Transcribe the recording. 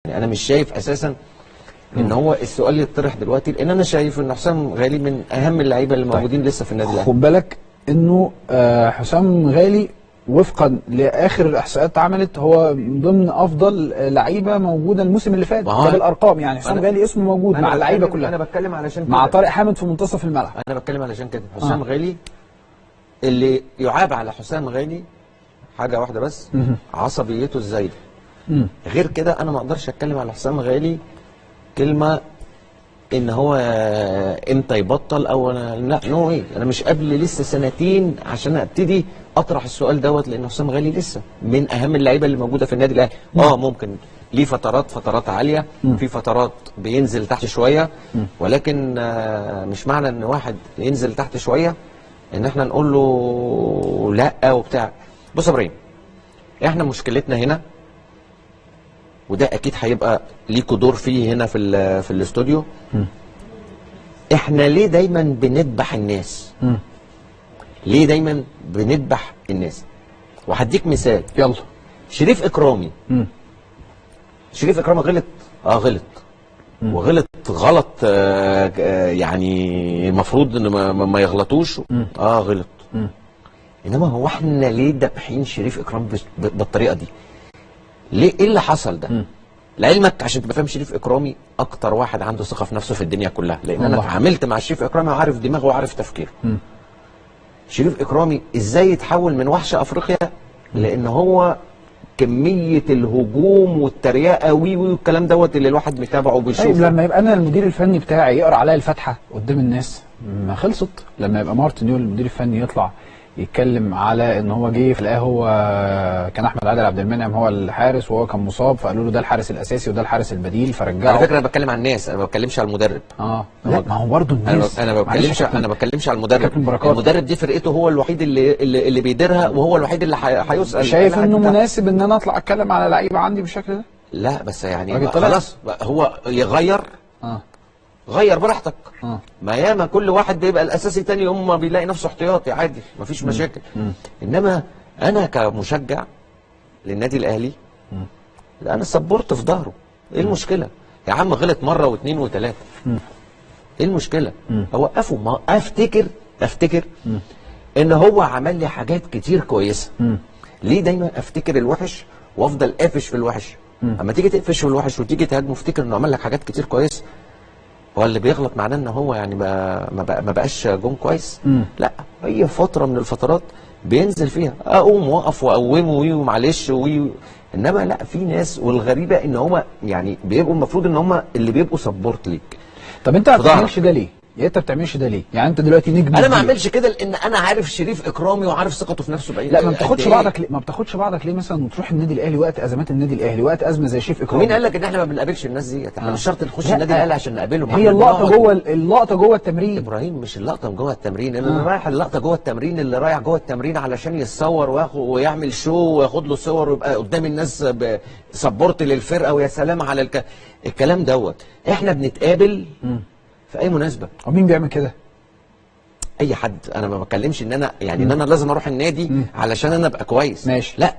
انا مش شايف اساسا ان هو السؤال اللي يطرح دلوقتي، لان انا شايف ان حسام غالي من اهم اللعيبه اللي موجودين لسه في النادي الاهلي. خد بالك انه حسام غالي وفقا لاخر الاحصائيات اتعملت هو من ضمن افضل لعيبه موجوده الموسم اللي فات ده بالارقام. يعني حسام غالي اسمه موجود مع اللعيبه كلها. انا بتكلم علشان كده، مع طارق حامد في منتصف الملعب. انا بتكلم علشان كده حسام غالي اللي يعاب على حسام غالي حاجه واحده بس، عصبيته الزايده. غير كده انا ما اقدرش اتكلم على حسام غالي كلمه ان هو امتى يبطل او لا نو ايه. انا مش قبل لسه سنتين عشان ابتدي اطرح السؤال دوت، لان حسام غالي لسه من اهم اللعيبه اللي موجوده في النادي الاهلي. ممكن ليه فترات عاليه، في فترات بينزل تحت شويه، ولكن مش معنى ان واحد ينزل تحت شويه ان احنا نقول له لا وبتاع. بص يا ابراهيم، احنا مشكلتنا هنا، وده اكيد هيبقى ليكوا دور فيه هنا في الاستوديو. احنا ليه دايما بنذبح الناس؟ ليه دايما بنذبح الناس؟ وهديك مثال. يلا. شريف اكرامي. شريف اكرامي غلط، غلط وغلط غلط يعني المفروض ان ما يغلطوش. غلط. انما هو احنا ليه دابحين شريف اكرامي بالطريقه دي؟ ليه؟ ايه اللي حصل ده؟ لعلمك عشان تبقى فاهم، شريف اكرامي اكتر واحد عنده ثقه في نفسه في الدنيا كلها، لان انا اتعاملت مع شريف اكرامي وعارف دماغه وعارف تفكيره. شريف اكرامي ازاي يتحول من وحش افريقيا، لان هو كميه الهجوم والتريقه والكلام دوت اللي الواحد متابعه وبيشوفه. طيب لما يبقى انا المدير الفني بتاعي يقرا عليا الفاتحه قدام الناس، ما خلصت. لما يبقى مارتن يول المدير الفني يطلع يتكلم على ان هو جه في الآخر هو كان احمد عادل عبد المنعم هو الحارس وهو كان مصاب، فقالوا له ده الحارس الاساسي وده الحارس البديل فرجعه. على فكره انا بتكلم عن الناس، انا ما بتكلمش على المدرب. لا ما هو برضه الناس. انا ما بتكلمش على المدرب. المدرب دي فرقته، هو الوحيد اللي بيديرها، وهو الوحيد اللي هيسال. شايف انه مناسب ان انا اطلع اتكلم على لعيبه عندي بالشكل ده؟ لا بس يعني خلاص هو يغير. غير براحتك. ما ياما كل واحد بيبقى الاساسي، تاني يوم ما بيلاقي نفسه احتياطي عادي، مفيش مشاكل. انما انا كمشجع للنادي الاهلي، لا انا سبورت في ظهره. ايه المشكله؟ يا عم غلط مره واثنين وثلاثه، ايه المشكله؟ اوقفه. ما افتكر ان هو عمل لي حاجات كتير كويسه. ليه دايما افتكر الوحش وافضل قافش في الوحش؟ اما تيجي تقفش في الوحش وتيجي تهاجمه، افتكر انه عمل لك حاجات كتير كويسه. هو اللي بيغلط معناه ان هو يعني ما بقاش جون كويس؟ لا، هي فتره من الفترات بينزل فيها اقوم واقف واقومه ومعلش انما لا، في ناس، والغريبه ان هم يعني بيبقوا المفروض ان هم اللي بيبقوا سبورت ليك. طب انت ما بتعملش ده ليه؟ انت بتعملش ده ليه؟ يعني انت دلوقتي نجم. انا ما اعملش كده لان انا عارف شريف اكرامي وعارف ثقته في نفسه بعيد. لا ما بتاخدش بعضك ليه؟ ما بتاخدش بعضك ليه مثلا وتروح النادي الاهلي وقت ازمات النادي الاهلي، وقت ازمه زي شريف اكرامي؟ مين قال لك ان احنا ما بنقابلش الناس دي؟ احنا مش شرط نخش النادي الاهلي عشان نقابلهم. هي اللقطه جوه التمرين. ابراهيم مش اللقطه جوه التمرين، اللي رايح اللقطه جوه التمرين، اللي رايح جوه التمرين علشان يتصور ويعمل شو وياخد له صور ويبقى قدام الناس سبورت للفرقه، ويا سلام على الكلام دوت. احنا بنتقابل في اي مناسبه. ومين بيعمل كده؟ اي حد. انا ما بتكلمش ان انا يعني ان انا لازم اروح النادي علشان انا ابقى كويس. ماشي. لا،